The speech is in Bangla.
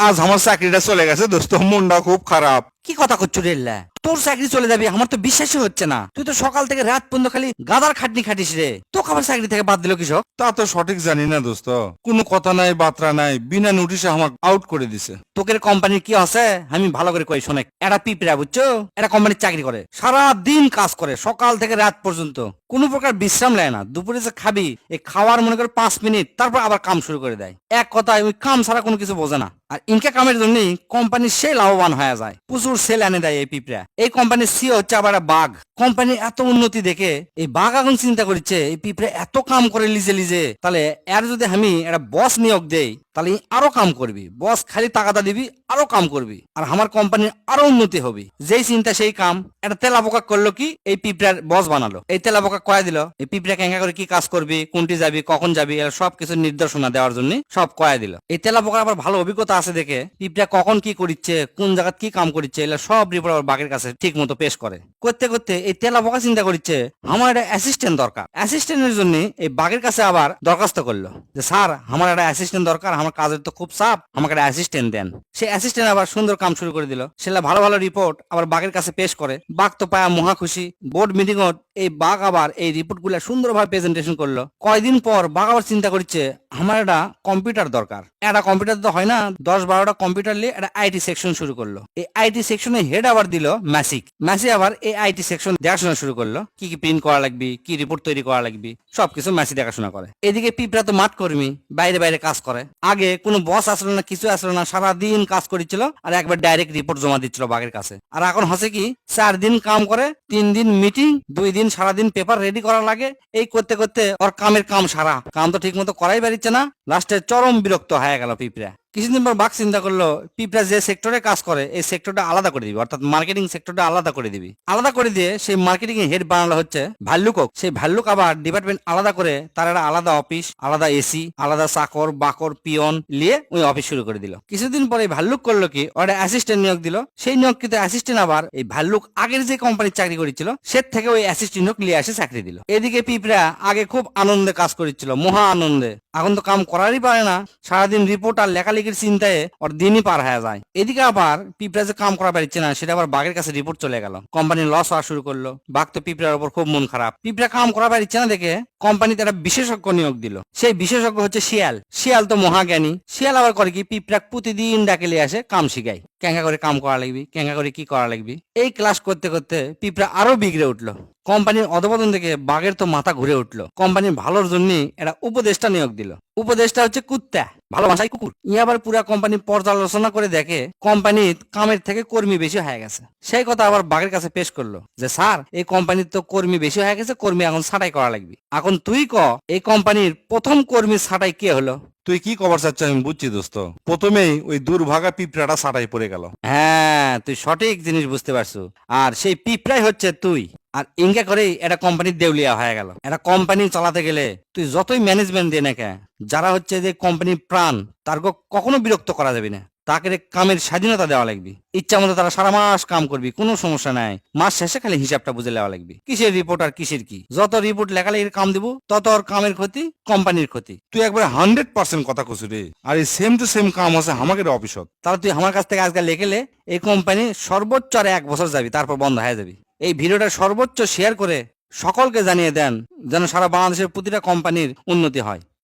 আজ আমার চাকরিটা চলে গেছে দোস্ত, মনটা খুব খারাপ। কি কথা করছো রে? তোর চাকরি চলে যাবে আমার তো বিশ্বাসই হচ্ছে না। তুই তো সকাল থেকে রাত পর্যন্ত খালি গাদার খাটনি খাটিস রে। তোকে আবার চাকরি থেকে বাদ দিল কৃষক? তা তো সঠিক জানি না দোস্ত, কোনো কথা নাই বার্তা নাই, বিনা নোটিশে আমাকে আউট করে দিছে। তোকের কোম্পানির কি আছে আমি ভালো করে কই শোনে। এরা পিঁপড়া বুঝছো, এরা কোম্পানির চাকরি করে, সারা দিন কাজ করে সকাল থেকে রাত পর্যন্ত, কোনো প্রকার বিশ্রাম নেয় না। দুপুরে যে খাবি, এই খাওয়ার মনে করে 5 মিনিট, তারপর আবার কাম শুরু করে দেয়। এক কথায় ওই কাম ছাড়া কোনো কিছু বোঝে না। আর ইনকা কামের জন্যই কোম্পানি সেই লাভবান হয়ে যায়, প্রচুর সেল এনে দেয় এই পিঁপড়া। এই কোম্পানির সিও হচ্ছে আবার একটা বাঘ। কোম্পানির এত উন্নতি দেখে এই বাঘ এখন চিন্তা করছে এই পিঁপড়া এত কাম করে লিজে লিজে, তাহলে এর যদি আমি একটা বস নিয়োগ দেই তাহলে আরো কাম করবি। বস খালি টাকাটা দিবি, আরো কাম করবি, আর আমার কোম্পানির আরো উন্নতি হবে। যেই চিন্তা সেই কাম। একটা তেলাপোকা করলো কি, এই পিঁপড়ার বস বানালো। এই তেলাপোকা কয়া দিল এই পিঁপড়া কেঙ্কা করে কি কাজ করবি, কোনটি যাবি, কখন যাবি, এরা সবকিছু নির্দেশনা দেওয়ার জন্য সব কয়া দিল। এই তেলাপোকার আবার ভালো অভিজ্ঞতা আছে দেখে পিঁপড়া কখন কি করিচ্ছে, কোন জায়গায় কি কাম করিচ্ছে, এগুলো সব রিপোর্ট আবার বাঘের কাছে ঠিক মতো পেশ করে। করতে করতে এই তেলাপোকা চিন্তা করছে আমার একটা অ্যাসিস্ট্যান্ট দরকার। অ্যাসিস্ট্যান্টের জন্য এই বাঘের কাছে আবার দরখাস্ত করলো যে স্যার আমার একটা অ্যাসিস্ট্যান্ট দরকার, আমার কাজের তো খুব চাপ, আমাকে একটা অ্যাসিস্ট্যান্ট দেন। সে অ্যাসিস্ট্যান্ট আবার সুন্দর কাম শুরু করে দিল। সেটা ভালো ভালো রিপোর্ট আবার বাঘের কাছে পেশ করে। বাঘ তো পায়া মহা খুশি। বোর্ড মিটিং এই বাঘ আবার এই রিপোর্ট গুলা সুন্দরভাবে প্রেজেন্টেশন করলো। কয়দিন পর বাঘ আবার চিন্তা করছে আমার একটা কম্পিউটার দরকার। একটা কম্পিউটার তো হয় না, 10-12টা কম্পিউটার নিয়ে একটা আইটি সেকশন শুরু করলো। এই আইটি সেকশনে হেড আবার দিল ম্যাসিক। ম্যাসি আবার এই আইটি সেকশন দেখাশোনা শুরু করলো, কি কি প্রিন্ট করা লাগবে, কি রিপোর্ট তৈরি করা লাগবে, সবকিছু ম্যাসি দেখাশোনা করে। এদিকে পিঁপড়া তো মাঠ কর্মী, বাইরে বাইরে কাজ করে। আগে কোনো বস আসলো না, কিছু আসলো না, সারাদিন কাজ করেছিল আর একবার ডাইরেক্ট রিপোর্ট জমা দিচ্ছিল বাঘের কাছে। আর এখন হচ্ছে কি, 4 দিন কাম করে, 3 দিন মিটিং, 2 দিন সারাদিন পেপার রেডি করা লাগে। এই করতে করতে ওর কামের কাম সারা, কাম তো ঠিক মতো করাই পারিচ্ছে না। লাস্টে চরম বিরক্ত হয়ে গেল পিঁপড়া। কিছুদিন পর বাঘ চিন্তা করলো পিঁপড়া যে সেক্টরে কাজ করে এই সেক্টরটা আলাদা করে দিবি, অর্থাৎ মার্কেটিং সেক্টরটা আলাদা করে দিবি। আলাদা করে দিয়ে সেই মার্কেটিং এর হেড বানালো হচ্ছে ভাল্লুক। সেই ভাল্লুক আবার ডিপার্টমেন্ট আলাদা করে তার একটা আলাদা অফিস, আলাদা এসি, আলাদা চাকর বাকর পিয়ন নিয়ে ওই অফিস শুরু করে দিল। কিছুদিন পরে ভাল্লুক করলো কি, ওটা অ্যাসিস্ট্যান্ট নিয়োগ দিল। সেই নিয়োগকৃত অ্যাসিস্ট্যান্ট আবার এই ভাল্লুক আগের যে কোম্পানির চাকরি করেছিল সে থেকে ওই অ্যাসিস্ট্যান্ট নিয়োগ নিয়ে আসে চাকরি দিল। এদিকে পিঁপড়া আগে খুব আনন্দে কাজ করেছিল, মহা আনন্দে। এখন তো কাম করারই পারে না, সারাদিন রিপোর্ট আর লেখালেখির চিন্তায় ওর দিনই পার হয়ে যায়। এদিকে আবার পিঁপড়া যে কাম করা পারছে না সেটা আবার বাঘের কাছে রিপোর্ট চলে গেল। কোম্পানির লস হওয়া শুরু করলো। বাঘ তো পিঁপড়ার উপর খুব মন খারাপ। পিঁপড়া কাম করা পারছে না দেখে কোম্পানিতে একটা বিশেষজ্ঞ নিয়োগ দিল। সেই বিশেষজ্ঞ হচ্ছে শিয়াল। শিয়াল তো মহাজ্ঞানী। শিয়াল আবার করে কি, পিঁপড়া প্রতিদিন ডাকে নিয়ে আসে কাম শিখায়, কেঙ্কা করে কাম করা লাগবি, কেঙ্কা করে কি করা লাগবি। এই ক্লাস করতে করতে পিঁপড়া আরো বিগড়ে উঠলো। কোম্পানির অধপতন থেকে বাঘের তো মাথা ঘুরে উঠলো। কোম্পানির ভালোর জন্য একটা উপদেষ্টা নিয়োগ দিল। উপদেষ্টা হচ্ছে কুত্তা, ভালোবাসায় কুকুর। ই আবার পুরা কোম্পানি পর্যালোচনা করে দেখে কোম্পানির কামের থেকে কর্মী বেশি হয়ে গেছে। সেই কথা আবার বাঘের কাছে পেশ করলো যে স্যার এই কোম্পানির তো কর্মী বেশি হয়ে গেছে, কর্মী এখন ছাঁটাই করা লাগবে। এখন তুই ক এই কোম্পানির প্রথম কর্মী ছাঁটাই কে হলো? তুই কি খবর চাচ্ছ আমি বুঝছি দোস্ত, প্রথমেই ওই দুর্ভাগা পিঁপড়াটা ছাটাই পড়ে গেল। হ্যাঁ, তুই সঠিক জিনিস বুঝতে পারছো। আর সেই পিঁপড়াই হচ্ছে তুই। আর ইনকা করেই এটা কোম্পানির দেউলিয়া হয়ে গেল। একটা কোম্পানি চালাতে গেলে তুই যতই ম্যানেজমেন্ট দিয়ে না কেন, যারা হচ্ছে যে কোম্পানির প্রাণ, তার কখনো বিরক্ত করা যাবে না। তাকে কামের স্বাধীনতা দেওয়া লাগবে। ইচ্ছা মতো তারা সারা মাস কাম করবি, কোনো সমস্যা নাই। মাস শেষে খালি হিসাবটা বুঝে নেওয়া লাগবে, কিসের রিপোর্ট আর কিসের কি। যত রিপোর্ট লেখালেখির কাম দিব তত ওর কামের ক্ষতি, কোম্পানির ক্ষতি। তুই একবার 100% কথা কছু রে। আর এই সেম টু সেম কাম আছে আমাকে অফিসত। তাহলে তুই আমার কাছ থেকে আজকাল লেখেলে এই কোম্পানি সর্বোচ্চ আর 1 বছর যাবি, তারপর বন্ধ হয়ে যাবি। এই ভিডিওটা সর্বোচ্চ শেয়ার করে সকলকে জানিয়ে দেন যেন সারা বাংলাদেশের প্রতিটা কোম্পানির উন্নতি হয়।